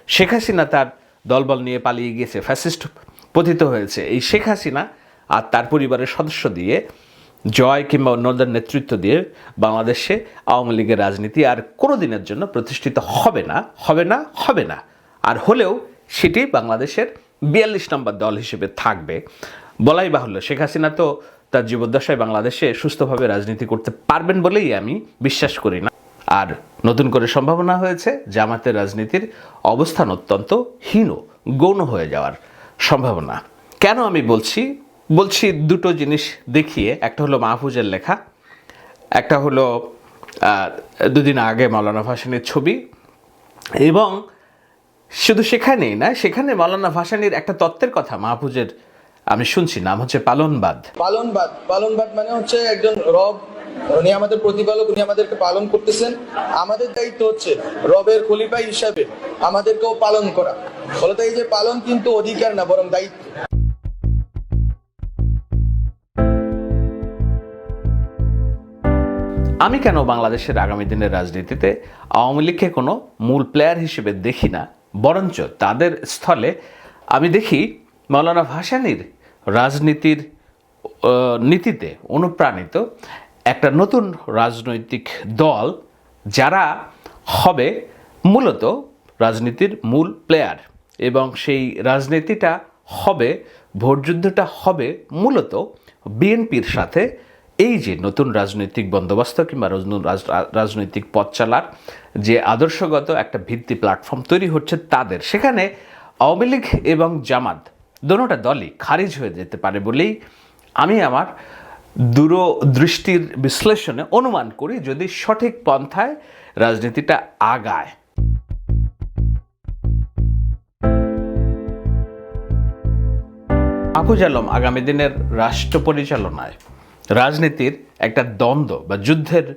শেখ হাসিনা তার দলবল নিয়ে পালিয়ে গিয়েছে, ফ্যাসিস্ট পতিত হয়েছে। এই শেখ হাসিনা আর তার পরিবারের সদস্য দিয়ে, জয় কিংবা অন্যদের নেতৃত্ব দিয়ে বাংলাদেশে আওয়ামী লীগের রাজনীতি আর কোনো দিনের জন্য প্রতিষ্ঠিত হবে না, হবে না, হবে না। আর হলেও সেটি বাংলাদেশের 42 নম্বর দল হিসেবে থাকবে। বলাই বাহুল্য, শেখ হাসিনা তো তার জীবদ্দশায় বাংলাদেশে সুস্থভাবে রাজনীতি করতে পারবেন বলেই আমি বিশ্বাস করি না। আর নতুন করে সম্ভাবনা হয়েছে জামাতের রাজনীতির অবস্থান অত্যন্ত হীন, গৌণ হয়ে যাওয়ার সম্ভাবনা। কেন আমি বলছি দুটো জিনিস দেখিয়ে। একটা হলো মাহফুজের লেখা, একটা হলো দুদিন আগে মাওলানা ভাসানীর ছবি। এবং শুধু সেখানেই না, সেখানে মাওলানা ভাসানীর একটা তত্ত্বের কথা মাহফুজের আমি শুনছি, নাম হচ্ছে পালনবাদ। পালনবাদ মানে হচ্ছে একজন রব, উনি আমাদের প্রতিপালক, উনি আমাদেরকে পালন করতেছেন। আমাদের দায়িত্ব হচ্ছে রবের খলিফা হিসাবে আমাদেরকেও পালন করা। ফলত এই যে পালন কিন্তু অধিকার না, বরং দায়িত্ব। আমি কেন বাংলাদেশের আগামী দিনের রাজনীতিতে আওয়ামী লীগকে কোনো মূল প্লেয়ার হিসেবে দেখি না, বরঞ্চ তাদের স্থলে আমি দেখি মাওলানা ভাসানীর রাজনীতির নীতিতে অনুপ্রাণিত একটা নতুন রাজনৈতিক দল, যারা হবে মূলত রাজনীতির মূল প্লেয়ার। এবং সেই রাজনীতিটা হবে, ভোটযুদ্ধটা হবে মূলত বিএনপির সাথে। এই যে নতুন রাজনৈতিক বন্দোবস্ত কিংবা রাজনৈতিক পথ চালার যে আদর্শগত একটা ভিত্তি প্ল্যাটফর্ম তৈরি হচ্ছে তাদের, সেখানে আওয়ামী লীগ এবং জামাত দোনোটা দলই খারিজ হয়ে যেতে পারে বলেই আমি আমার দূরদৃষ্টির বিশ্লেষণে অনুমান করি, যদি সঠিক পন্থায় রাজনীতিটা আগায়। মাহফুজ আলম আগামী দিনের রাষ্ট্র পরিচালনায় রাজনীতির একটা দ্বন্দ্ব বা যুদ্ধের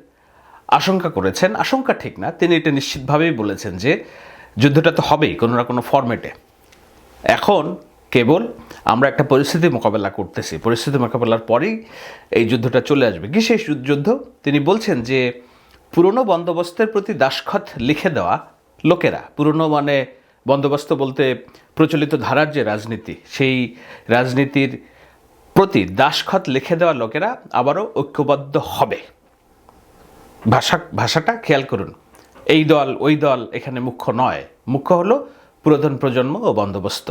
আশঙ্কা করেছেন। আশঙ্কা ঠিক না, তিনি এটা নিশ্চিতভাবেই বলেছেন যে যুদ্ধটা তো হবেই কোনো না কোনো ফরম্যাটে। এখন কেবল আমরা একটা পরিস্থিতি মোকাবেলা করতেছি, পরিস্থিতি মোকাবেলার পরেই এই যুদ্ধটা চলে আসবে। কি সেই যুদ্ধ? তিনি বলছেন যে পুরনো বন্দোবস্তের প্রতি দাসখত লিখে দেওয়া লোকেরা, পুরনো মানে বন্দোবস্ত বলতে প্রচলিত ধারার যে রাজনীতি, সেই রাজনীতির প্রতি দাসখত লিখে দেওয়া লোকেরা আবারও ঐক্যবদ্ধ হবে। ভাষাটা খেয়াল করুন, এই দল ওই দল এখানে মুখ্য নয়, মুখ্য হলো পুরাতন প্রজন্ম ও বন্দোবস্ত।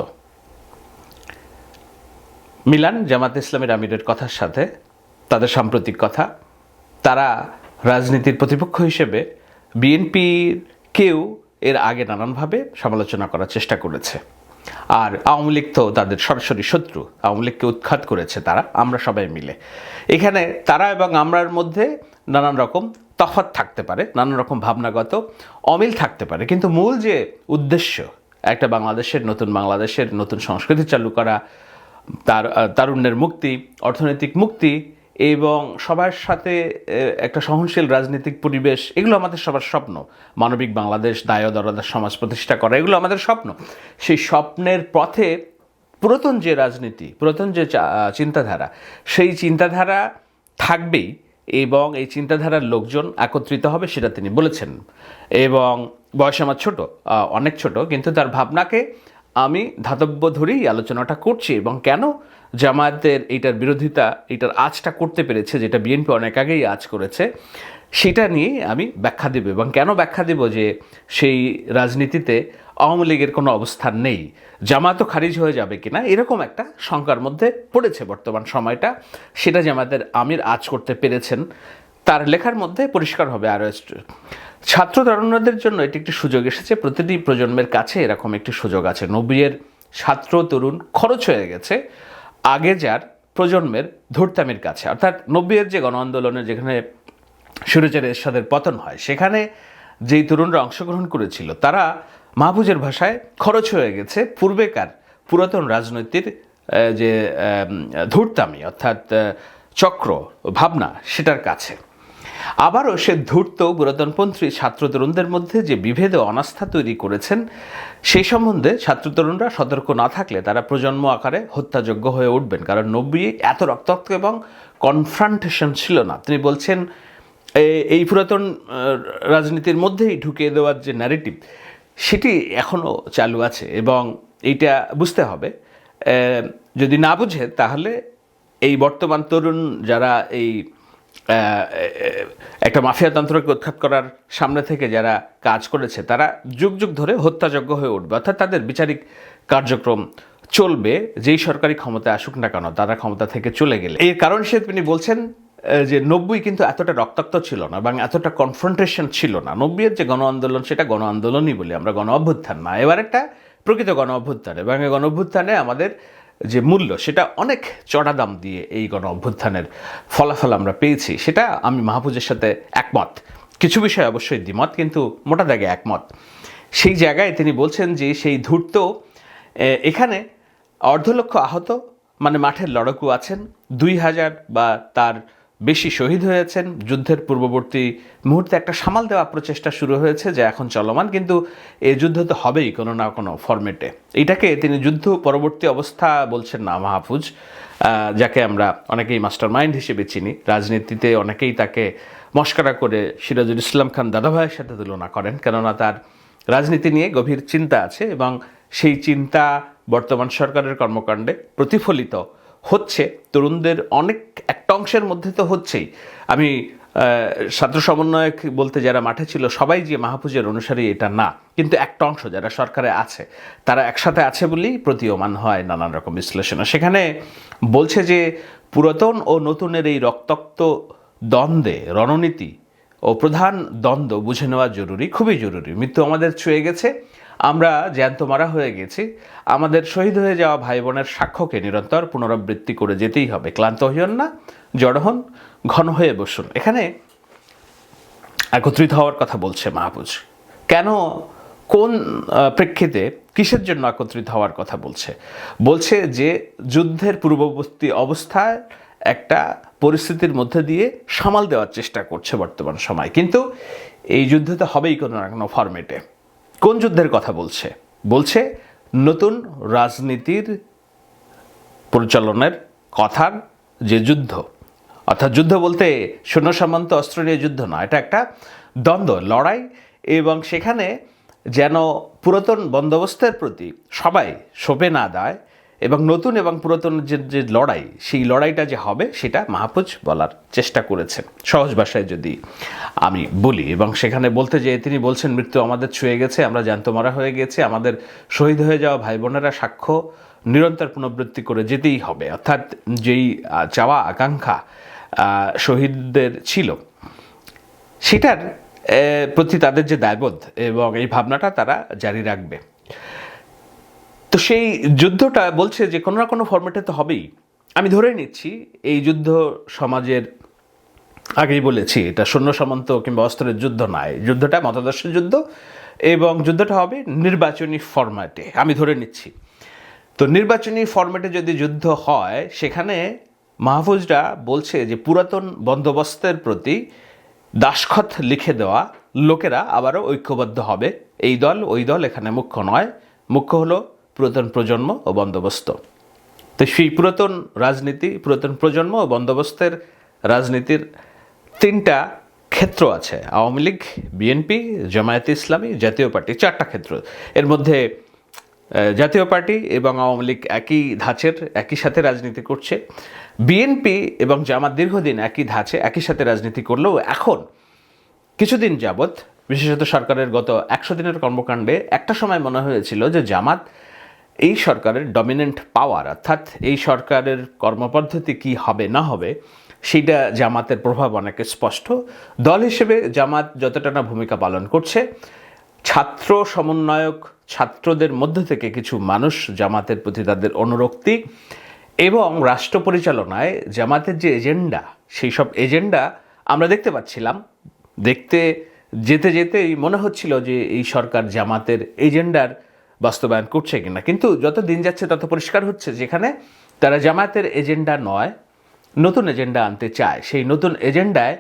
মিলান জামাত ইসলামের আমিরের কথার সাথে তাদের সাম্প্রতিক কথা। তারা রাজনীতির প্রতিপক্ষ হিসেবে বিএনপির কেউ এর আগে নানানভাবে সমালোচনা করার চেষ্টা করেছে। আর আওয়ামী লীগ তো তাদের সরাসরি শত্রু, আওয়ামী লীগকে উৎখাত করেছে তারা, আমরা সবাই মিলে। এখানে তারা এবং আমরার মধ্যে নানান রকম তফাৎ থাকতে পারে, নানান রকম ভাবনাগত অমিল থাকতে পারে, কিন্তু মূল যে উদ্দেশ্য, একটা বাংলাদেশের নতুন সংস্কৃতি চালু করা, তারুণ্যের মুক্তি, অর্থনৈতিক মুক্তি এবং সবার সাথে একটা সহনশীল রাজনৈতিক পরিবেশ, এগুলো আমাদের সবার স্বপ্ন। মানবিক বাংলাদেশ, দায়দরদার সমাজ প্রতিষ্ঠা করা, এগুলো আমাদের স্বপ্ন। সেই স্বপ্নের পথে পুরাতন যে রাজনীতি, পুরাতন যে চিন্তাধারা, সেই চিন্তাধারা থাকবেই এবং এই চিন্তাধারার লোকজন একত্রিত হবে, সেটা তিনি বলেছেন। এবং বয়স আমার ছোট, অনেক ছোট, কিন্তু তার ভাবনাকে আমি ধাতব্য ধরেই আলোচনাটা করছি। এবং কেন জামায়াতের এইটার বিরোধিতা, এইটার আঁচটা করতে পেরেছে, যেটা বিএনপি অনেক আগেই আঁচ করেছে, সেটা নিয়ে আমি ব্যাখ্যা দেব। এবং কেন ব্যাখ্যা দেব যে সেই রাজনীতিতে আওয়ামী লীগের কোনো অবস্থান নেই, জামায়াতও খারিজ হয়ে যাবে কিনা, এরকম একটা শঙ্কার মধ্যে পড়েছে বর্তমান সময়টা। সেটা জামায়াতের আমির আঁচ করতে পেরেছেন, তার লেখার মধ্যে পরিষ্কার হবে। আর ছাত্র তরুণদের জন্য এটি একটি সুযোগ এসেছে, প্রতিটি প্রজন্মের কাছে এরকম একটি সুযোগ আছে। 90-এর ছাত্র তরুণ খরচ হয়ে গেছে আগে যার প্রজন্মের ধূর্তামির কাছে, অর্থাৎ 90-এর যে গণ আন্দোলনের যেখানে সুরেচার এরশাদের পতন হয়, সেখানে যেই তরুণরা অংশগ্রহণ করেছিল তারা মাহফুজের ভাষায় খরচ হয়ে গেছে পূর্বেকার পুরাতন রাজনৈতিক যে ধূর্তামি, অর্থাৎ চক্র ভাবনা, সেটার কাছে। আবারও সে ধূর্ত পুরাতনপন্থী ছাত্র তরুণদের মধ্যে যে বিভেদ ও অনাস্থা তৈরি করেছেন, সেই সম্বন্ধে ছাত্র তরুণরা সতর্ক না থাকলে তারা প্রজন্ম আকারে হত্যাযোগ্য হয়ে উঠবেন। কারণ 90-এ এত রক্তাক্ত এবং কনফ্রন্টেশন ছিল না। তিনি বলছেন এই পুরাতন রাজনীতির মধ্যেই ঢুকিয়ে দেওয়ার যে ন্যারেটিভ, সেটি এখনও চালু আছে এবং এইটা বুঝতে হবে। যদি না বুঝে তাহলে এই বর্তমান তরুণ যারা এই একটা মাফিয়াতন্ত্রকে উৎখাত করার সামনে থেকে যারা কাজ করেছে তারা যুগ যুগ ধরে হত্যাযোগ্য হয়ে উঠবে, অর্থাৎ তাদের বিচারিক কার্যক্রম চলবে যেই সরকারি ক্ষমতায় আসুক না কেন, তারা ক্ষমতা থেকে চলে গেলে। এর কারণ সে তিনি বলছেন যে 90 কিন্তু এতটা রক্তাক্ত ছিল না এবং এতটা কনফ্রন্টেশন ছিল না। 90-এর যে গণ আন্দোলন সেটা গণ আন্দোলনই বলি আমরা, গণ অভ্যুত্থান না। এবার একটা প্রকৃত গণ অভ্যুত্থান এবং এই গণ অভ্যুত্থানে আমাদের যে মূল্য সেটা অনেক চড়া দাম দিয়ে এই গণ অভ্যুত্থানের ফলাফল আমরা পেয়েছি, সেটা আমি মাহফুজের সাথে একমত। কিছু বিষয় অবশ্যই দ্বিমত, কিন্তু মোটা দাগে একমত। সেই জায়গায় তিনি বলছেন যে সেই ধূর্ত এখানে 1.5 লক্ষ আহত, মানে মাঠের লড়াকু আছেন, 2000 বা তার বেশি শহীদ হয়েছেন। যুদ্ধের পূর্ববর্তী মুহূর্তে একটা সামাল দেওয়া প্রচেষ্টা শুরু হয়েছে যা এখন চলমান, কিন্তু এই যুদ্ধ তো হবেই কোনো না কোনো ফরম্যাটে। এটাকে তিনি যুদ্ধ পরবর্তী অবস্থা বলছেন না মাহফুজ, যাকে আমরা অনেকেই মাস্টার মাইন্ড হিসেবে চিনি। রাজনীতিতে অনেকেই তাকে মস্করা করে সিরাজুল ইসলাম খান দাদাভাইয়ের সাথে তুলনা করেন, কেননা তার রাজনীতি নিয়ে গভীর চিন্তা আছে এবং সেই চিন্তা বর্তমান সরকারের কর্মকাণ্ডে প্রতিফলিত হচ্ছে। তরুণদের অনেক একটা অংশের মধ্যে তো হচ্ছেই। আমি ছাত্র সমন্বয়ক বলতে যারা মাঠে ছিল সবাই যে মাহফুজের অনুসারী এটা না, কিন্তু একটা অংশ যারা সরকারে আছে তারা একসাথে আছে বলেই প্রতীয়মান হয় নানান রকম বিশ্লেষণ। সেখানে বলছে যে পুরাতন ও নতুনের এই রক্তাক্ত দ্বন্দ্বে রণনীতি ও প্রধান দ্বন্দ্ব বুঝে নেওয়া জরুরি, খুবই জরুরি। মৃত্যু আমাদের ছুঁয়ে গেছে, আমরা জ্যান্ত মারা হয়ে গেছি। আমাদের শহীদ হয়ে যাওয়া ভাই বোনের সাক্ষ্যকে নিরন্তর পুনরাবৃত্তি করে যেতেই হবে। ক্লান্ত হইন না, জড় হন, ঘন হয়ে বসুন। এখানে একত্রিত হওয়ার কথা বলছে মাহফুজ। কেন, কোন প্রেক্ষিতে, কিসের জন্য একত্রিত হওয়ার কথা বলছে? বলছে যে যুদ্ধের পূর্ববর্তী অবস্থায় একটা পরিস্থিতির মধ্যে দিয়ে সামাল দেওয়ার চেষ্টা করছে বর্তমান সময়, কিন্তু এই যুদ্ধ তো হবেই কোনো না কোনো ফরম্যাটে। কোন যুদ্ধের কথা বলছে? বলছে নতুন রাজনীতির পরিচালনের কথার যে যুদ্ধ, অর্থাৎ যুদ্ধ বলতে সৈন্য সামন্ত অস্ত্র নিয়ে যুদ্ধ না, এটা একটা দ্বন্দ্ব, লড়াই, এবং সেখানে যেন পুরাতন বন্দোবস্তের প্রতি সবাই সঁপে না দেয় এবং নতুন এবং পুরাতন যে লড়াই, সেই লড়াইটা যে হবে সেটা মাহফুজ বলার চেষ্টা করেছেন সহজ ভাষায় যদি আমি বলি। এবং সেখানে বলতে যে তিনি বলছেন মৃত্যু আমাদের ছুঁয়ে গেছে, আমরা জ্যান্ত মারা হয়ে গেছি, আমাদের শহীদ হয়ে যাওয়া ভাই বোনেরা সাক্ষ্য নিরন্তর পুনরাবৃত্তি করে যেতেই হবে। অর্থাৎ যেই চাওয়া আকাঙ্ক্ষা শহীদদের ছিল সেটার প্রতি তাদের যে দায়বোধ এবং এই ভাবনাটা তারা জারি রাখবে। তো সেই যুদ্ধটা বলছে যে কোনো না কোনো ফরম্যাটে তো হবেই। আমি ধরে নিচ্ছি এই যুদ্ধ সমাজের, আগেই বলেছি এটা সৈন্য সামন্ত কিংবা অস্ত্রের যুদ্ধ নয়, যুদ্ধটা মতাদর্শের যুদ্ধ এবং যুদ্ধটা হবে নির্বাচনী ফরম্যাটে, আমি ধরে নিচ্ছি। তো নির্বাচনী ফরম্যাটে যদি যুদ্ধ হয়, সেখানে মাহফুজরা বলছে যে পুরাতন বন্দোবস্তের প্রতি দাসখত লিখে দেওয়া লোকেরা আবারও ঐক্যবদ্ধ হবে। এই দল ওই দল এখানে মুখ্য নয়, মুখ্য হলো পুরাতন প্রজন্ম ও বন্দোবস্ত। তো সেই পুরাতন রাজনীতি, পুরাতন প্রজন্ম ও বন্দোবস্তের রাজনীতির 3টা ক্ষেত্র আছে: আওয়ামী লীগ, বিএনপি, জামায়াতে ইসলামী, জাতীয় পার্টি। 4টা ক্ষেত্র। এর মধ্যে জাতীয় পার্টি এবং আওয়ামী লীগ একই ধাঁচের, একই সাথে রাজনীতি করছে। বিএনপি এবং জামাত দীর্ঘদিন একই ধাঁচে, একই সাথে রাজনীতি করলেও এখন কিছুদিন যাবৎ, বিশেষত সরকারের গত 100 দিনের কর্মকাণ্ডে একটা সময় মনে হয়েছিল যে জামাত এই সরকারের ডমিনেন্ট পাওয়ার, অর্থাৎ এই সরকারের কর্মপদ্ধতি কি হবে না হবে সেইটা জামাতের প্রভাব অনেক স্পষ্ট। দল হিসেবে জামাত যতটা না ভূমিকা পালন করছে, ছাত্র সমন্বয়ক, ছাত্রদের মধ্যে থেকে কিছু মানুষ জামাতের প্রতি তাদের অনুরক্তি এবং রাষ্ট্র পরিচালনায় জামাতের যে এজেন্ডা, সেই সব এজেন্ডা আমরা দেখতে পাচ্ছিলাম। দেখতে যেতে যেতেই মনে হচ্ছিল যে এই সরকার জামাতের এজেন্ডার বাস্তবায়ন করছে কিনা, কিন্তু যত দিন যাচ্ছে তত পরিষ্কার হচ্ছে যেখানে তারা জামাতের এজেন্ডা নয়, নতুন এজেন্ডা আনতে চায়। সেই নতুন এজেন্ডায়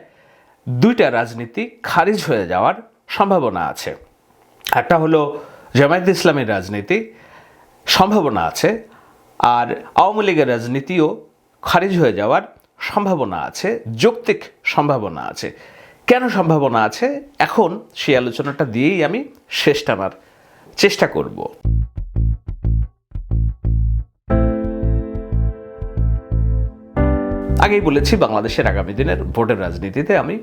2টা রাজনীতি খারিজ হয়ে যাওয়ার সম্ভাবনা আছে। একটা হলো জামায়াত ইসলামের রাজনীতি, সম্ভাবনা আছে, আর আওয়ামী লীগের রাজনীতিও খারিজ হয়ে যাওয়ার সম্ভাবনা আছে, যৌক্তিক সম্ভাবনা আছে। কেন সম্ভাবনা আছে, এখন সেই আলোচনাটা দিয়েই আমি শেষ টানার চেষ্টা করব। আগেই বলেছি, বাংলাদেশের আগামী দিনের ভোটের রাজনীতিতে আমি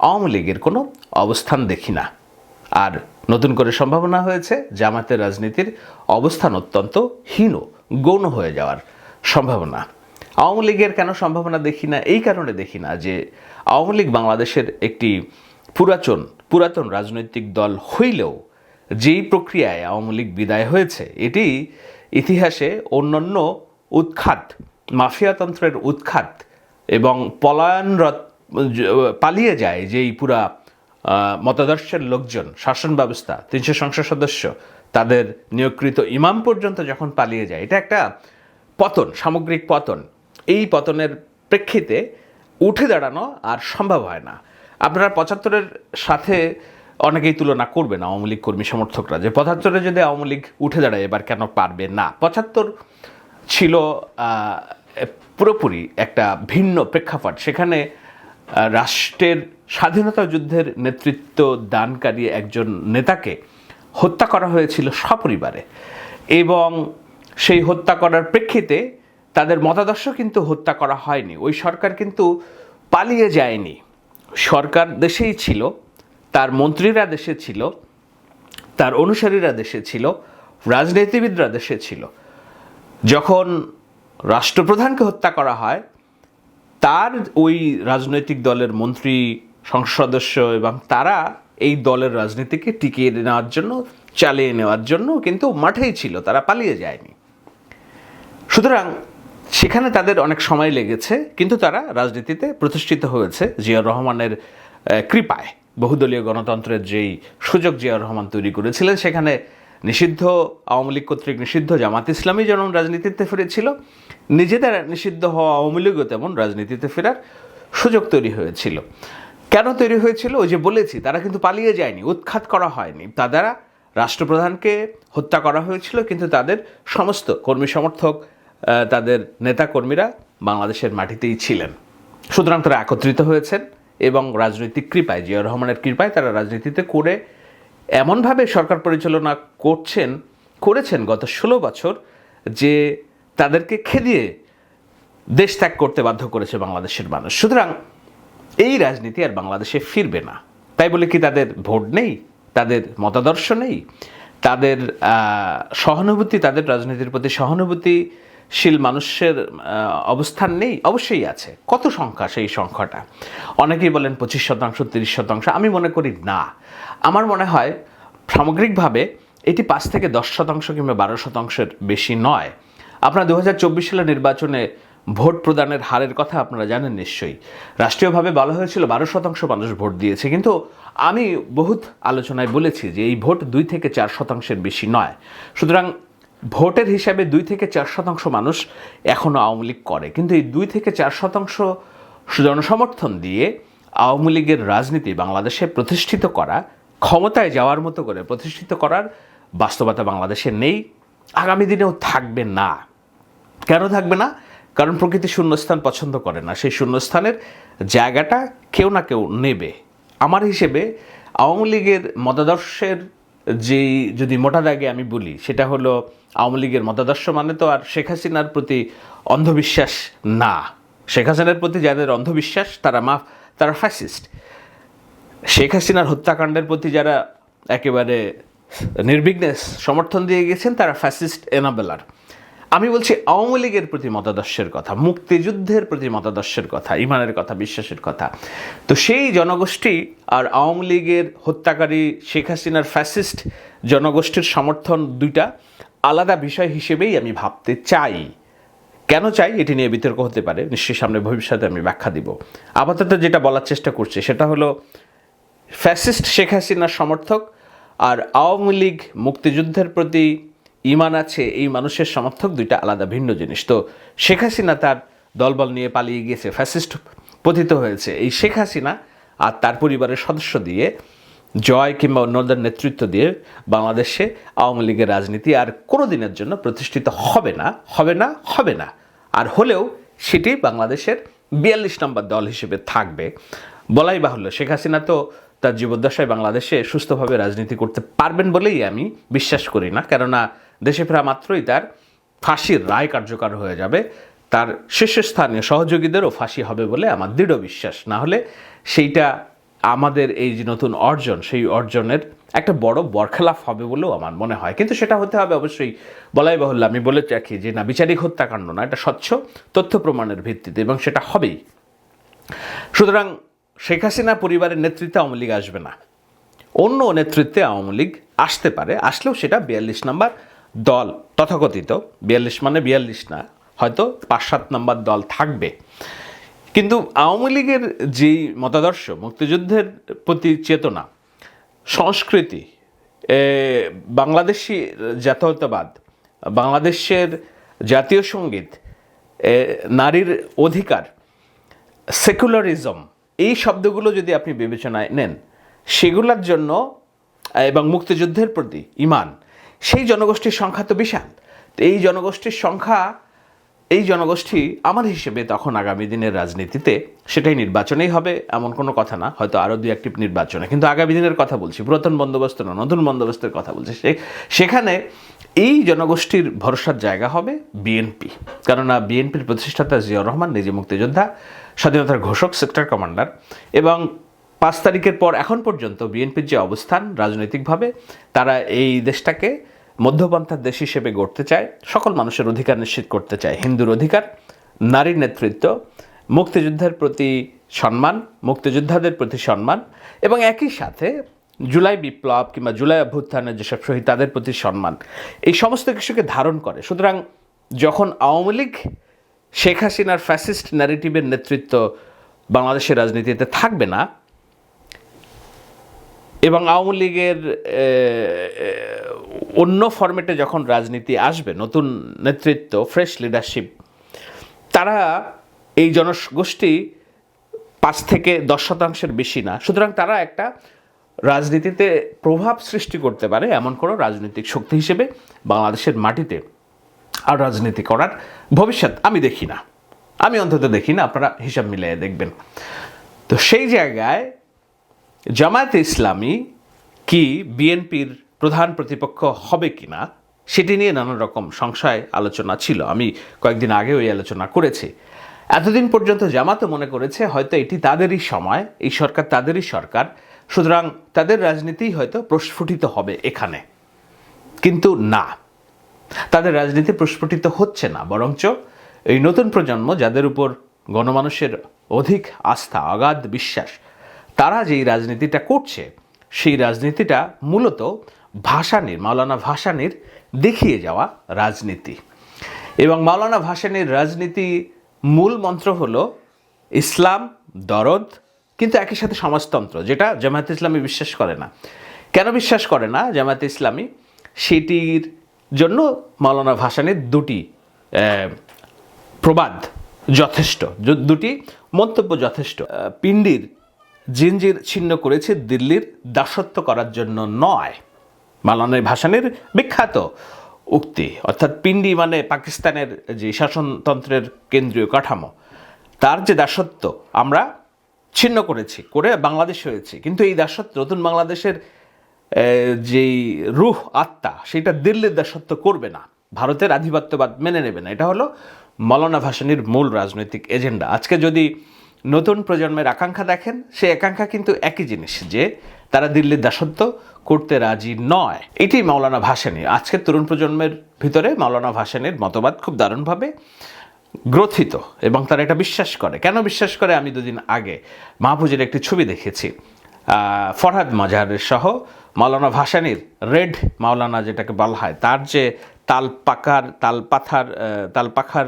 আওয়ামী লীগের কোনো অবস্থান দেখি না। আর নতুন করে সম্ভাবনা হয়েছে জামাতের রাজনীতির অবস্থান অত্যন্ত হীন, গৌণ হয়ে যাওয়ার সম্ভাবনা। আওয়ামী লীগের কেন সম্ভাবনা দেখি না? এই কারণে দেখি না যে আওয়ামী লীগ বাংলাদেশের একটি পুরাতন রাজনৈতিক দল হইলেও যেই প্রক্রিয়ায় আওয়ামী লীগ বিদায় হয়েছে, এটি ইতিহাসে অন্যান্য উৎখাত, মাফিয়াতন্ত্রের উৎখাত এবং পালিয়ে যায় যেই পুরা মতাদর্শের লোকজন, শাসন ব্যবস্থা, 300 সংসদ সদস্য, তাদের নিয়োগকৃত ইমাম পর্যন্ত যখন পালিয়ে যায়, এটা একটা পতন, সামগ্রিক পতন। এই পতনের প্রেক্ষিতে উঠে দাঁড়ানো আর সম্ভব হয় না। আপনারা 75-এর সাথে অনেকেই তুলনা করবেন আওয়ামী লীগ কর্মী সমর্থকরা, যে 75-এ যদি আওয়ামী লীগ উঠে দাঁড়ায় এবার কেন পারবে না। 75 ছিল পুরোপুরি একটা ভিন্ন প্রেক্ষাপট। সেখানে রাষ্ট্রের স্বাধীনতা যুদ্ধের নেতৃত্ব দানকারী একজন নেতাকে হত্যা করা হয়েছিল সপরিবারে, এবং সেই হত্যা করার প্রেক্ষিতে তাদের মতাদর্শ কিন্তু হত্যা করা হয়নি। ওই সরকার কিন্তু পালিয়ে যায়নি, সরকার দেশেই ছিল, তার মন্ত্রীরা দেশে ছিল, তার অনুসারীরা দেশে ছিল, রাজনীতিবিদরা দেশে ছিল। যখন রাষ্ট্রপ্রধানকে হত্যা করা হয়, তার ওই রাজনৈতিক দলের মন্ত্রী, সংসদ সদস্য এবং তারা এই দলের রাজনীতিকে টিকিয়ে নেওয়ার জন্য, চালিয়ে নেওয়ার জন্য কিন্তু মাঠেই ছিল, তারা পালিয়ে যায়নি। সুতরাং সেখানে তাদের অনেক সময় লেগেছে, কিন্তু তারা রাজনীতিতে প্রতিষ্ঠিত হয়েছে জিয়াউর রহমানের কৃপায়। বহুদলীয় গণতন্ত্রের যেই সুযোগ জিয়াউর রহমান তৈরি করেছিলেন, সেখানে নিষিদ্ধ আওয়ামী লীগ কর্তৃক নিষিদ্ধ জামাত ইসলামী যেমন রাজনীতিতে ফিরেছিল, নিজেদের নিষিদ্ধ হওয়া আওয়ামী লীগও তেমন রাজনীতিতে ফেরার সুযোগ তৈরি হয়েছিল। কেন তৈরি হয়েছিল? ওই যে বলেছি, তারা কিন্তু পালিয়ে যায়নি, উৎখাত করা হয়নি। তারা রাষ্ট্রপ্রধানকে হত্যা করা হয়েছিল, কিন্তু তাদের সমস্ত কর্মী সমর্থক, তাদের নেতাকর্মীরা বাংলাদেশের মাটিতেই ছিলেন। সুতরাং তারা একত্রিত হয়েছেন এবং রাজনৈতিক কৃপায়, জিয়াউর রহমানের কৃপায় তারা রাজনীতিতে করে এমনভাবে সরকার পরিচালনা করেছেন গত 16 বছর, যে তাদেরকে খেদিয়ে দেশ ত্যাগ করতে বাধ্য করেছে বাংলাদেশের মানুষ। সুতরাং এই রাজনীতি আর বাংলাদেশে ফিরবে না। তাই বলে কি তাদের ভোট নেই, তাদের মতাদর্শ নেই, তাদের সহানুভূতি, তাদের রাজনীতির প্রতি সহানুভূতিশীল মানুষের অবস্থান নেই? অবশ্যই আছে। কত সংখ্যা? সেই সংখ্যাটা অনেকেই বলেন 25%, 30%। আমি মনে করি না। আমার মনে হয় সামগ্রিকভাবে এটি 5 থেকে 10% কিংবা 12%-এর বেশি নয়। আপনারা 2024 সালের নির্বাচনে ভোট প্রদানের হারের কথা আপনারা জানেন নিশ্চয়ই। রাষ্ট্রীয়ভাবে বলা হয়েছিল 12% মানুষ ভোট দিয়েছে, কিন্তু আমি বহুত আলোচনায় বলেছি যে এই ভোট 2 থেকে 4%-এর বেশি নয়। সুতরাং ভোটের হিসাবে 2 থেকে 4% মানুষ এখনও আওয়ামী লীগ করে, কিন্তু এই 2 থেকে 4% জনসমর্থন দিয়ে আওয়ামী লীগের রাজনীতি বাংলাদেশে প্রতিষ্ঠিত করা, ক্ষমতায় যাওয়ার মতো করে প্রতিষ্ঠিত করার বাস্তবতা বাংলাদেশে নেই, আগামী দিনেও থাকবে না। কেন থাকবে না? কারণ প্রকৃতি শূন্যস্থান পছন্দ করে না। সেই শূন্যস্থানের জায়গাটা কেউ না কেউ নেবে। আমার হিসেবে আওয়ামী লীগের মতাদর্শের যেই, যদি মোটা দাগে আমি বলি, সেটা হলো আওয়ামী লীগের মতাদর্শ মানে তো আর শেখ হাসিনার প্রতি অন্ধবিশ্বাস না। শেখ হাসিনার প্রতি যাদের অন্ধবিশ্বাস তারা ফ্যাসিস্ট। শেখ হাসিনার হত্যাকাণ্ডের প্রতি যারা একেবারে নির্বিঘ্নে সমর্থন দিয়ে গেছেন, তারা ফ্যাসিস্ট এনাবেলার। আমি বলছি আওয়ামী লীগের প্রতি মতাদর্শের কথা, মুক্তিযুদ্ধের প্রতি মতাদর্শের কথা, ইমানের কথা, বিশ্বাসের কথা। তো সেই জনগোষ্ঠী আর আওয়ামী লীগের হত্যাকারী শেখ হাসিনার ফ্যাসিস্ট জনগোষ্ঠীর সমর্থন দুইটা আলাদা বিষয় হিসেবেই আমি ভাবতে চাই। কেন চাই এটি নিয়ে বিতর্ক হতে পারে, নিশ্চয়ই সামনে ভবিষ্যতে আমি ব্যাখ্যা দিব। আপাতত যেটা বলার চেষ্টা করছি সেটা হলো ফ্যাসিস্ট শেখ হাসিনার সমর্থক আর আওয়ামী লীগ মুক্তিযুদ্ধের প্রতি ইমান আছে এই মানুষের সমর্থক, দুইটা আলাদা ভিন্ন জিনিস। তো শেখ হাসিনা তার দলবল নিয়ে পালিয়ে গিয়েছে, ফ্যাসিস্ট পতিত হয়েছে। এই শেখ হাসিনা আর তার পরিবারের সদস্য দিয়ে, জয় কিংবা অন্যদের নেতৃত্ব দিয়ে বাংলাদেশে আওয়ামী লীগের রাজনীতি আর কোনো দিনের জন্য প্রতিষ্ঠিত হবে না, হবে না, হবে না। আর হলেও সেটি বাংলাদেশের 42 নম্বর দল হিসেবে থাকবে। বলাই বাহুল্য, শেখ হাসিনা তো তার জীবদ্দশায় বাংলাদেশে সুস্থভাবে রাজনীতি করতে পারবেন বলেই আমি বিশ্বাস করি না, কেননা দেশে ফেরা মাত্রই তার ফাঁসির রায় কার্যকর হয়ে যাবে, তার শীর্ষস্থানীয় সহযোগীদেরও ফাঁসি হবে বলে আমার দৃঢ় বিশ্বাস। না হলে সেইটা আমাদের এই যে নতুন অর্জন, সেই অর্জনের একটা বড় বরখেলাফ হবে বলেও আমার মনে হয়। কিন্তু সেটা হতে হবে অবশ্যই বলাই বাহুল্য, আমি বলে রাখি যে না, বিচারিক হত্যাকাণ্ড না, এটা স্বচ্ছ তথ্য প্রমাণের ভিত্তিতে, এবং সেটা হবেই। সুতরাং শেখ হাসিনা পরিবারের নেতৃত্বে আওয়ামী লীগ আসবে না, অন্য নেতৃত্বে আওয়ামী লীগ আসতে পারে, আসলেও সেটা 42 নম্বর দল, তথাকথিত 42 মানে 42 না, হয়তো 5-7 নম্বর দল থাকবে। কিন্তু আওয়ামী লীগের যেই মতাদর্শ, মুক্তিযুদ্ধের প্রতি চেতনা, সংস্কৃতি, বাংলাদেশি জাতীয়তাবাদ, বাংলাদেশের জাতীয় সঙ্গীত, নারীর অধিকার, সেকুলারিজম, এই শব্দগুলো যদি আপনি বিবেচনায় নেন, সেগুলোর জন্য এবং মুক্তিযুদ্ধের প্রতি ঈমান, সেই জনগোষ্ঠীর সংখ্যা তো বিশাল। তো এই জনগোষ্ঠীর সংখ্যা, এই জনগোষ্ঠী আমার হিসেবে তখন আগামী দিনের রাজনীতিতে সেটাই নির্বাচনেই হবে এমন কোনো কথা না, হয়তো আরও 2-1টি নির্বাচনে, কিন্তু আগামী দিনের কথা বলছি, পুরাতন বন্দোবস্ত না, নতুন বন্দোবস্তের কথা বলছি। সেখানে এই জনগোষ্ঠীর ভরসার জায়গা হবে বিএনপি, কেননা বিএনপির প্রতিষ্ঠাতা জিয়াউর রহমান নিজে মুক্তিযোদ্ধা, স্বাধীনতার ঘোষক, সেক্টর কমান্ডার, এবং 5 তারিখের পর এখন পর্যন্ত বিএনপির যে অবস্থান রাজনৈতিকভাবে, তারা এই দেশটাকে মধ্যপন্থার দেশ হিসেবে গড়তে চায়, সকল মানুষের অধিকার নিশ্চিত করতে চায়, হিন্দুর অধিকার, নারীর নেতৃত্ব, মুক্তিযুদ্ধের প্রতি সম্মান, মুক্তিযোদ্ধাদের প্রতি সম্মান, এবং একই সাথে জুলাই বিপ্লব কিংবা জুলাই অভ্যুত্থানের যেসব শহীদ, তাদের প্রতি সম্মান, এই সমস্ত কিছুকে ধারণ করে। সুতরাং যখন আওয়ামী লীগ শেখ হাসিনার ফ্যাসিস্ট ন্যারেটিভের নেতৃত্ব বাংলাদেশের রাজনীতিতে থাকবে না, এবং আওয়ামী লীগের অন্য ফরম্যাটে যখন রাজনীতি আসবে, নতুন নেতৃত্ব, ফ্রেশ লিডারশিপ, তারা এই জনগোষ্ঠী 5-10% বেশি না, সুতরাং তারা একটা রাজনীতিতে প্রভাব সৃষ্টি করতে পারে এমন কোনো রাজনৈতিক শক্তি হিসেবে বাংলাদেশের মাটিতে আর রাজনীতি করার ভবিষ্যৎ আমি দেখি না, আমি অন্তত দেখি না, আপনারা হিসাব মিলিয়ে দেখবেন। তো সেই জায়গায় জামায়াতে ইসলামী কি বিএনপির প্রধান প্রতিপক্ষ হবে কিনা, সেটি নিয়ে নানা রকম সংশয় আলোচনা ছিল, আমি কয়েকদিন আগে ওই আলোচনা করেছি। এতদিন পর্যন্ত জামাতও মনে করেছে হয়তো এটি তাদেরই সময়, এই সরকার তাদেরই সরকার, সুতরাং তাদের রাজনীতি হয়তো প্রস্ফুটিত হবে এখানে। কিন্তু না, তাদের রাজনীতি প্রস্ফুটিত হচ্ছে না, বরঞ্চ এই নতুন প্রজন্ম, যাদের উপর গণমানুষের অধিক আস্থা, অগাধ বিশ্বাস, তারা যেই রাজনীতিটা করছে, সেই রাজনীতিটা মূলত ভাসানীর, মাওলানা ভাসানীর দেখিয়ে যাওয়া রাজনীতি। এবং মাওলানা ভাসানীর রাজনীতি মূল মন্ত্র হলো ইসলাম, দরদ, কিন্তু একই সাথে সমাজতন্ত্র, যেটা জামায়াতে ইসলামী বিশ্বাস করে না। কেন বিশ্বাস করে না জামায়াতে ইসলামী? সেটির জন্য মাওলানা ভাসানীর 2টি প্রবাদ যথেষ্ট, 2টি মন্তব্য যথেষ্ট। পিন্ডির জিঞ্জির ছিন্ন করেছে দিল্লির দাসত্ব করার জন্য নয়, মাওলানা ভাসানীর বিখ্যাত উক্তি। অর্থাৎ পিন্ডি মানে পাকিস্তানের যে শাসনতন্ত্রের কেন্দ্রীয় কাঠামো, তার যে দাসত্ব আমরা ছিন্ন করেছি, করে বাংলাদেশ হয়েছে, কিন্তু এই দাসত্ব, নতুন বাংলাদেশের যেই রুহ, আত্মা, সেটা দিল্লির দাসত্ব করবে না, ভারতের আধিপত্যবাদ মেনে নেবে না। এটা হলো মাওলানা ভাসানীর মূল রাজনৈতিক এজেন্ডা। আজকে যদি নতুন প্রজন্মের আকাঙ্ক্ষা দেখেন, সেই আকাঙ্ক্ষা কিন্তু একই জিনিস, যে তারা দিল্লির দাসত্ব করতে রাজি নয়। এটি মাওলানা ভাসানী। আজকের তরুণ প্রজন্মের ভিতরে মাওলানা ভাসানীর মতবাদ খুব দারুণভাবে গ্রথিত, এবং তারা এটা বিশ্বাস করে। কেন বিশ্বাস করে? আমি 2 দিন আগে মাহফুজের একটি ছবি দেখেছি, ফরহাদ মাজাহারের সহ মাওলানা ভাসানীর রেড মাওলানা যেটাকে বলা হয়, তার যে তালপাখার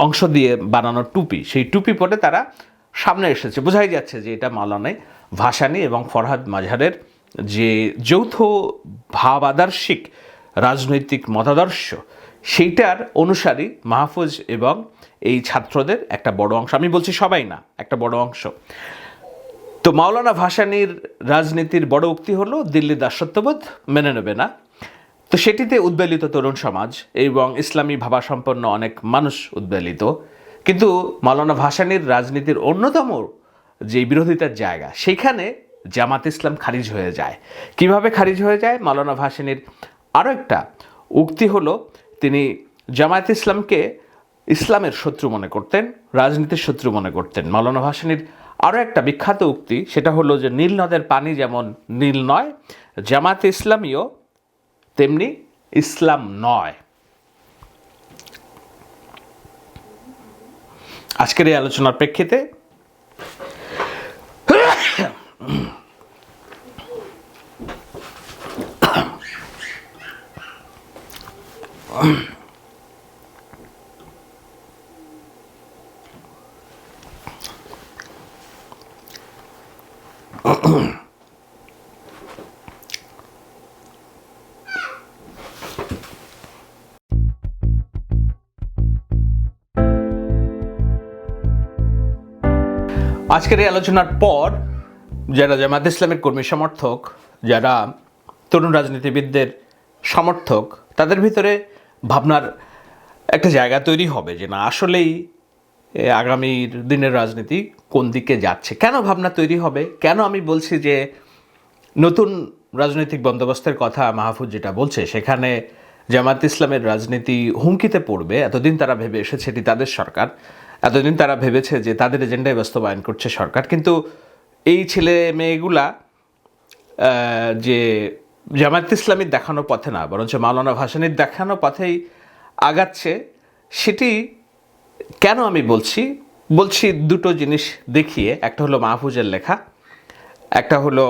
অংশ দিয়ে বানানো টুপি, সেই টুপি পরে তারা সামনে এসেছে। বোঝাই যাচ্ছে যে এটা মাওলানা ভাসানী এবং ফরহাদ মাজাহারের যে যৌথ ভাব আদর্শিক রাজনৈতিক মতাদর্শ, সেইটার অনুসারী মাহফুজ এবং এই ছাত্রদের একটা বড় অংশ, আমি বলছি সবাই না, একটা বড় অংশ। তো মাওলানা ভাসানীর রাজনীতির বড় উক্তি হলো দিল্লির দাসত্ববোধ মেনে নেবে না। তো সেটিতে উদ্বেলিত তরুণ সমাজ এবং ইসলামী ভাবাসম্পন্ন অনেক মানুষ উদ্বেলিত। কিন্তু মাওলানা ভাসানীর রাজনীতির অন্যতম যে বিরোধিতার জায়গা, সেখানে জামাত ইসলাম খারিজ হয়ে যায়। কিভাবে খারিজ হয়ে যায়? মাওলানা ভাসানীর আরও একটা উক্তি হলো, তিনি জামায়াত ইসলামকে ইসলামের শত্রু মনে করতেন, রাজনীতির শত্রু মনে করতেন। মাওলানা ভাসানীর আরও একটা বিখ্যাত উক্তি, সেটা হলো যে নীল নদের পানি যেমন নীল নয়, জামায়াত ইসলামীও তেমনি ইসলাম নয়। আজকের এই আলোচনার প্রেক্ষিতে আজকের এই আলোচনার পর যারা জামায়াত ইসলামের কর্মী সমর্থক, যারা তরুণ রাজনীতিবিদদের সমর্থক, তাদের ভিতরে ভাবনার একটা জায়গা তৈরি হবে যে না, আসলেই আগামীর দিনের রাজনীতি কোন দিকে যাচ্ছে। কেন ভাবনা তৈরি হবে? কেন আমি বলছি যে নতুন রাজনৈতিক বন্দোবস্তের কথা মাহফুজ যেটা বলছে, সেখানে জামায়াত ইসলামের রাজনীতি হুমকিতে পড়বে। এতদিন তারা ভেবে এসেছে এটি তাদের সরকার, এতদিন তারা ভেবেছে যে তাদের এজেন্ডায় বাস্তবায়ন করছে সরকার, কিন্তু এই ছেলে মেয়েগুলা যে জামায়াত ইসলামীর দেখানো পথে না, বরঞ্চ মাওলানা ভাসানীর দেখানো পথেই আগাচ্ছে। সেটি কেন আমি বলছি দুটো জিনিস দেখিয়ে। একটা হলো মাহফুজের লেখা, একটা হলো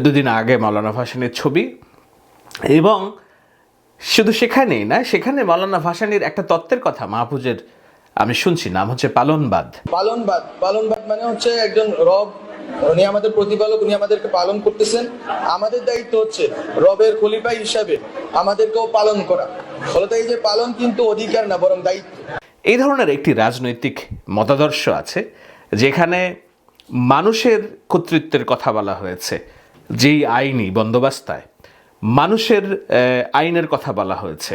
দুদিন আগে মাওলানা ভাসানীর ছবি, এবং শুধু সেখানেই না, সেখানে মাওলানা ভাসানীর একটা তত্ত্বের কথা মাহফুজের আমি শুনছি, নাম হচ্ছে পালনবাদ। পালনবাদ মানে হচ্ছে একজন রব, উনি আমাদের প্রতিপালক, উনি আমাদেরকে পালন করতেছেন। আমাদের দায়িত্ব হচ্ছে রবের খলিফা হিসাবে আমাদেরকেও পালন করা। ফলত এই যে পালন কিন্তু অধিকার না, বরং দায়িত্ব। এই ধরনের একটি রাজনৈতিক মতাদর্শ আছে যেখানে মানুষের কর্তৃত্বের কথা বলা হয়েছে, যেই আইনি বন্দোবস্তায় মানুষের আইনের কথা বলা হয়েছে,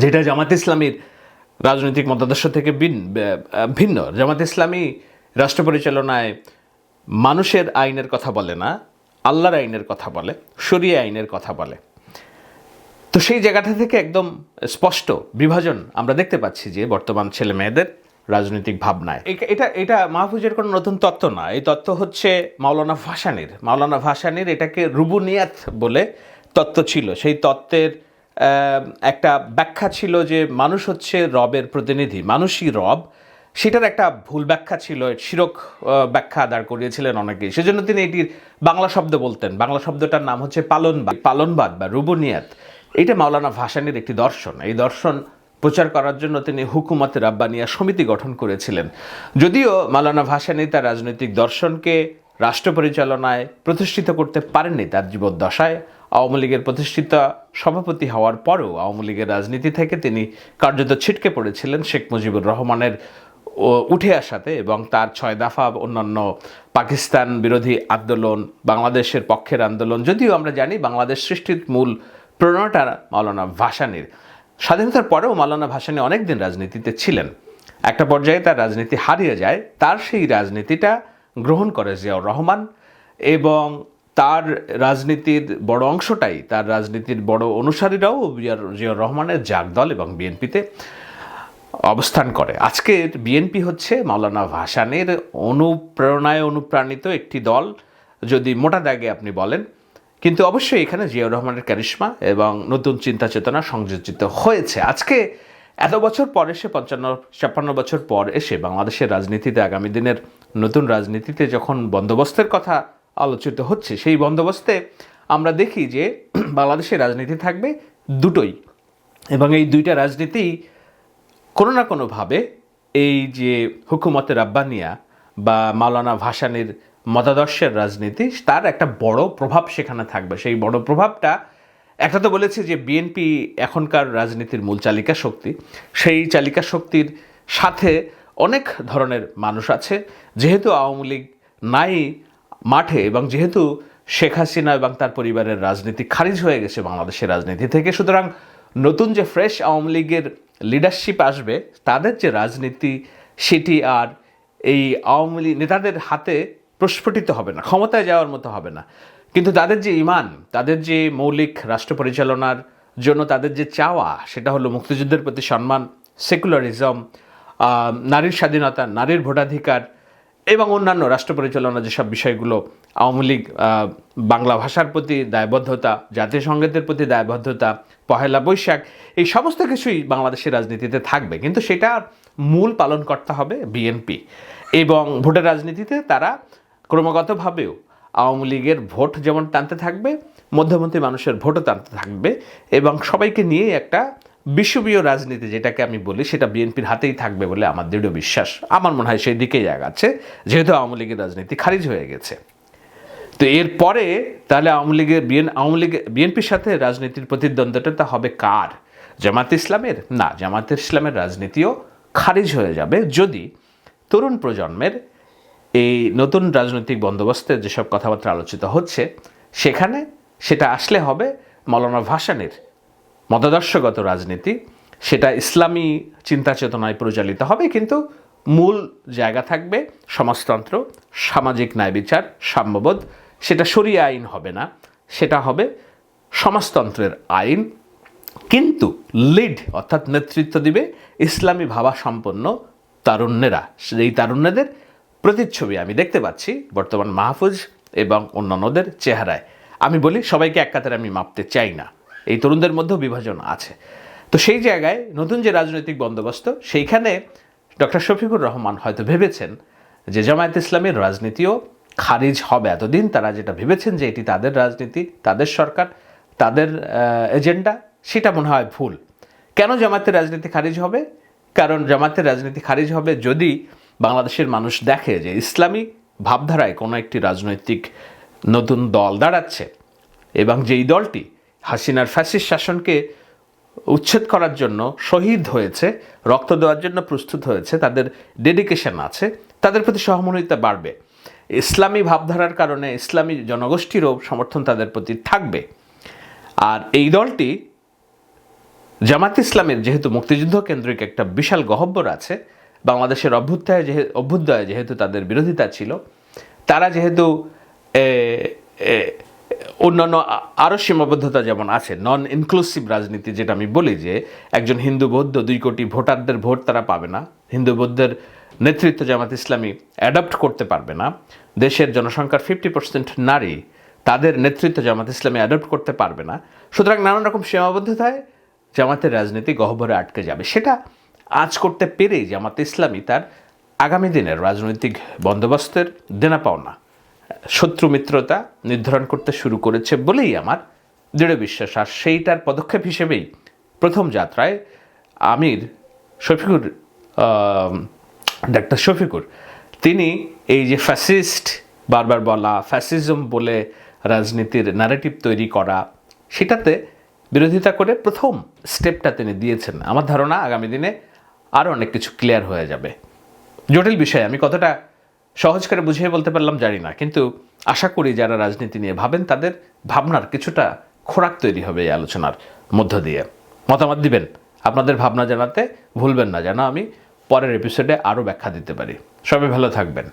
যেটা জামাত ইসলামীর রাজনৈতিক মতাদর্শ থেকে ভিন্ন। জামাত ইসলামী রাষ্ট্র পরিচালনায় মানুষের আইনের কথা বলে না, আল্লাহর আইনের কথা বলে, শরিয়া আইনের কথা বলে। তো সেই জায়গাটা থেকে একদম স্পষ্ট বিভাজন আমরা দেখতে পাচ্ছি যে বর্তমান ছেলে মেয়েদের রাজনৈতিক ভাবনায়। এটা মাহফুজের কোনো নতুন তত্ত্ব না, এই তত্ত্ব হচ্ছে মাওলানা ভাসানীর এটাকে রুবুনিয়াত বলে তত্ত্ব ছিল। সেই তত্ত্বের একটা ব্যাখ্যা ছিল যে মানুষ হচ্ছে রবের প্রতিনিধি, মানুষই রব। সেটার একটা ভুল ব্যাখ্যা ছিল, শিরক ব্যাখ্যা দাঁড় করিয়েছিলেন অনেকেই। সেজন্য তিনি এটির বাংলা শব্দ বলতেন। বাংলা শব্দটার নাম হচ্ছে পালনবাদ বা রুবুনিয়াত। এটা মাওলানা ভাসানীর একটি দর্শন। এই দর্শন প্রচার করার জন্য তিনি হুকুমতে রাব্বানিয়া সমিতি গঠন করেছিলেন। যদিও মাওলানা ভাসানী তার রাজনৈতিক দর্শনকে রাষ্ট্র পরিচালনায় প্রতিষ্ঠিত করতে পারেননি তার জীবদ্দশায়, আওয়ামী লীগের প্রতিষ্ঠিত সভাপতি হওয়ার পরেও আওয়ামী লীগের রাজনীতি থেকে তিনি কার্যত ছিটকে পড়েছিলেন শেখ মুজিবুর রহমানের উঠে আসাতে, এবং তার 6 দফা অন্যান্য পাকিস্তান বিরোধী আন্দোলন, বাংলাদেশের পক্ষের আন্দোলন। যদিও আমরা জানি বাংলাদেশ সৃষ্টির মূল প্রেরণাটা মাওলানা ভাসানীর। স্বাধীনতার পরেও মাওলানা ভাসানী অনেক দিন রাজনীতিতে ছিলেন। একটা পর্যায়ে তার রাজনীতি হারিয়ে যায়, তার সেই রাজনীতিটা গ্রহণ করে জিয়াউর রহমান, এবং তার রাজনীতির বড় অংশটাই, তার রাজনীতির বড় অনুসারীরাও জিয়াউর রহমানের জাগ দল এবং বিএনপিতে অবস্থান করে। আজকের বিএনপি হচ্ছে মাওলানা ভাসানীর অনুপ্রেরণায় অনুপ্রাণিত একটি দল, যদি মোটা দাগে আপনি বলেন। কিন্তু অবশ্যই এখানে জিয়াউর রহমানের ক্যারিশমা এবং নতুন চিন্তা চেতনা সংযোজিত হয়েছে। আজকে এত বছর পর এসে, 55-56 বছর পর এসে বাংলাদেশের রাজনীতিতে, আগামী দিনের নতুন রাজনীতিতে যখন বন্দোবস্তের কথা আলোচিত হচ্ছে, সেই বন্দোবস্তে আমরা দেখি যে বাংলাদেশের রাজনীতি থাকবে দুটোই, এবং এই দুইটা রাজনীতি কোনো না কোনোভাবে এই যে হুকুমতে রাব্বানিয়া বা মাওলানা ভাসানীর মতাদর্শের রাজনীতি, তার একটা বড় প্রভাব সেখানে থাকবে। সেই বড় প্রভাবটা, একটা তো বলেছে যে বিএনপি এখনকার রাজনীতির মূল চালিকা শক্তি, সেই চালিকা শক্তির সাথে অনেক ধরনের মানুষ আছে। যেহেতু আওয়ামী লীগ নাই মাঠে, এবং যেহেতু শেখ হাসিনা এবং তার পরিবারের রাজনীতি খারিজ হয়ে গেছে বাংলাদেশের রাজনীতি থেকে, সুতরাং নতুন যে ফ্রেশ আওয়ামী লীগের লিডারশিপ আসবে, তাদের যে রাজনীতি সেটি আর এই আওয়ামী লীগ নেতাদের হাতে প্রস্ফুটিত হবে না, ক্ষমতায় যাওয়ার মতো হবে না। কিন্তু তাদের যে ইমান, তাদের যে মৌলিক রাষ্ট্র পরিচালনার জন্য তাদের যে চাওয়া, সেটা হলো মুক্তিযুদ্ধের প্রতি সম্মান, সেকুলারিজম, নারীর স্বাধীনতা, নারীর ভোটাধিকার এবং অন্যান্য রাষ্ট্র পরিচালনার যেসব বিষয়গুলো, আওয়ামী লীগ বাংলা ভাষার প্রতি দায়বদ্ধতা, জাতীয় সংগীতের প্রতি দায়বদ্ধতা, পহেলা বৈশাখ, এই সমস্ত কিছুই বাংলাদেশের রাজনীতিতে থাকবে। কিন্তু সেটা মূল পালন করতে হবে বিএনপি। এবং ভোটের রাজনীতিতে তারা ক্রমাগতভাবেও আওয়ামী লীগের ভোট যেমন টানতে থাকবে, মধ্যমন্ত্রী মানুষের ভোটও টানতে থাকবে, এবং সবাইকে নিয়ে একটা বিষুবীয় রাজনীতি, যেটাকে আমি বলি, সেটা বিএনপির হাতেই থাকবে বলে আমার দৃঢ় বিশ্বাস। আমার মনে হয় সেই দিকেই আগাচ্ছে, যেহেতু আওয়ামী লীগের রাজনীতি খারিজ হয়ে গেছে। তো এরপরে তাহলে আওয়ামী বিএনপির সাথে রাজনীতির প্রতিদ্বন্দ্বিতা হবে কার? জামাত ইসলামের? না, জামাত ইসলামের রাজনীতিও খারিজ হয়ে যাবে যদি তরুণ প্রজন্মের এই নতুন রাজনৈতিক বন্দোবস্তের যেসব কথাবার্তা আলোচিত হচ্ছে সেখানে সেটা আসলে হবে মৌলানা ভাসানীর মতাদর্শগত রাজনীতি। সেটা ইসলামী চিন্তা চেতনায় পরিচালিত হবে, কিন্তু মূল জায়গা থাকবে সমাজতন্ত্র, সামাজিক ন্যায় বিচার, সাম্যবোধ। সেটা শরিয়া আইন হবে না, সেটা হবে সমাজতন্ত্রের আইন। কিন্তু লিড অর্থাৎ নেতৃত্ব দিবে ইসলামী ভাবাসম্পন্ন তারুণ্যেরা। এই তারুণ্যদের প্রতিচ্ছবি আমি দেখতে পাচ্ছি বর্তমান মাহফুজ এবং অন্যান্যদের চেহারায়। আমি বলি, সবাইকে এক কাতারে আমি মাপতে চাই না, এই তরুণদের মধ্যেও বিভাজন আছে। তো সেই জায়গায় নতুন যে রাজনৈতিক বন্দোবস্ত, সেইখানে ডক্টর শফিকুর রহমান হয়তো ভেবেছেন যে জামায়াত ইসলামের রাজনীতিও খারিজ হবে। এতদিন তারা যেটা ভেবেছেন যে এটি তাদের রাজনীতি, তাদের সরকার, তাদের এজেন্ডা, সেটা মনে হয় ভুল। কেন জামায়াতের রাজনীতি খারিজ হবে? কারণ জামায়াতের রাজনীতি খারিজ হবে যদি বাংলাদেশের মানুষ দেখে যে ইসলামী ভাবধারায় কোনো একটি রাজনৈতিক নতুন দল দাঁড়াচ্ছে, এবং যেই দলটি হাসিনার ফ্যাসিস্ট শাসনকে উচ্ছেদ করার জন্য শহীদ হয়েছে, রক্ত দেওয়ার জন্য প্রস্তুত হয়েছে, তাদের ডেডিকেশন আছে, তাদের প্রতি সহমর্মিতা বাড়বে। ইসলামী ভাবধারার কারণে ইসলামী জনগোষ্ঠীরও সমর্থন তাদের প্রতি থাকবে। আর এই দলটি জামাত ইসলামের যেহেতু মুক্তিযুদ্ধ কেন্দ্রিক একটা বিশাল গহ্বর আছে, বাংলাদেশের অভ্যুদয়ে যেহেতু তাদের বিরোধিতা ছিল, তারা যেহেতু অন্যান্য আরও সীমাবদ্ধতা যেমন আছে, নন ইনক্লুসিভ রাজনীতি, যেটা আমি বলি যে একজন হিন্দু বৌদ্ধ 2 কোটি ভোটারদের ভোট তারা পাবে না, হিন্দু বৌদ্ধের নেতৃত্ব জামাত ইসলামী অ্যাডপ্ট করতে পারবে না, দেশের জনসংখ্যার 50% নারী, তাদের নেতৃত্ব জামাত ইসলামী অ্যাডপ্ট করতে পারবে না। সুতরাং নানান রকম সীমাবদ্ধতায় জামাতের রাজনীতি গহ্বরে আটকে যাবে। সেটা আজ করতে পেরেই জামাত ইসলামী তার আগামী দিনের রাজনৈতিক বন্দোবস্তের দেনা পাওনা, শত্রু মিত্রতা নির্ধারণ করতে শুরু করেছে বলেই আমার দৃঢ় বিশ্বাস। আর সেইটার পদক্ষেপ হিসেবেই প্রথম যাত্রায় আমির শফিকুর, ডাক্তার শফিকুর, তিনি এই যে ফ্যাসিস্ট বারবার বলা, ফ্যাসিজম বলে রাজনীতির ন্যারেটিভ তৈরি করা, সেটাতে বিরোধিতা করে প্রথম স্টেপটা তিনি দিয়েছেন। আমার ধারণা আগামী দিনে আরও অনেক কিছু ক্লিয়ার হয়ে যাবে। জটিল বিষয়, আমি কতটা সহজ করে বুঝিয়ে বলতে পারলাম জানি না, কিন্তু আশা করি যারা রাজনীতি নিয়ে ভাবেন তাদের ভাবনার কিছুটা খোরাক তৈরি হবে এই আলোচনার মধ্য দিয়ে। মতামত দিবেন, আপনাদের ভাবনা জানাতে ভুলবেন না, যেন আমি পরের এপিসোডে আরও ব্যাখ্যা দিতে পারি। সবাই ভালো থাকবেন।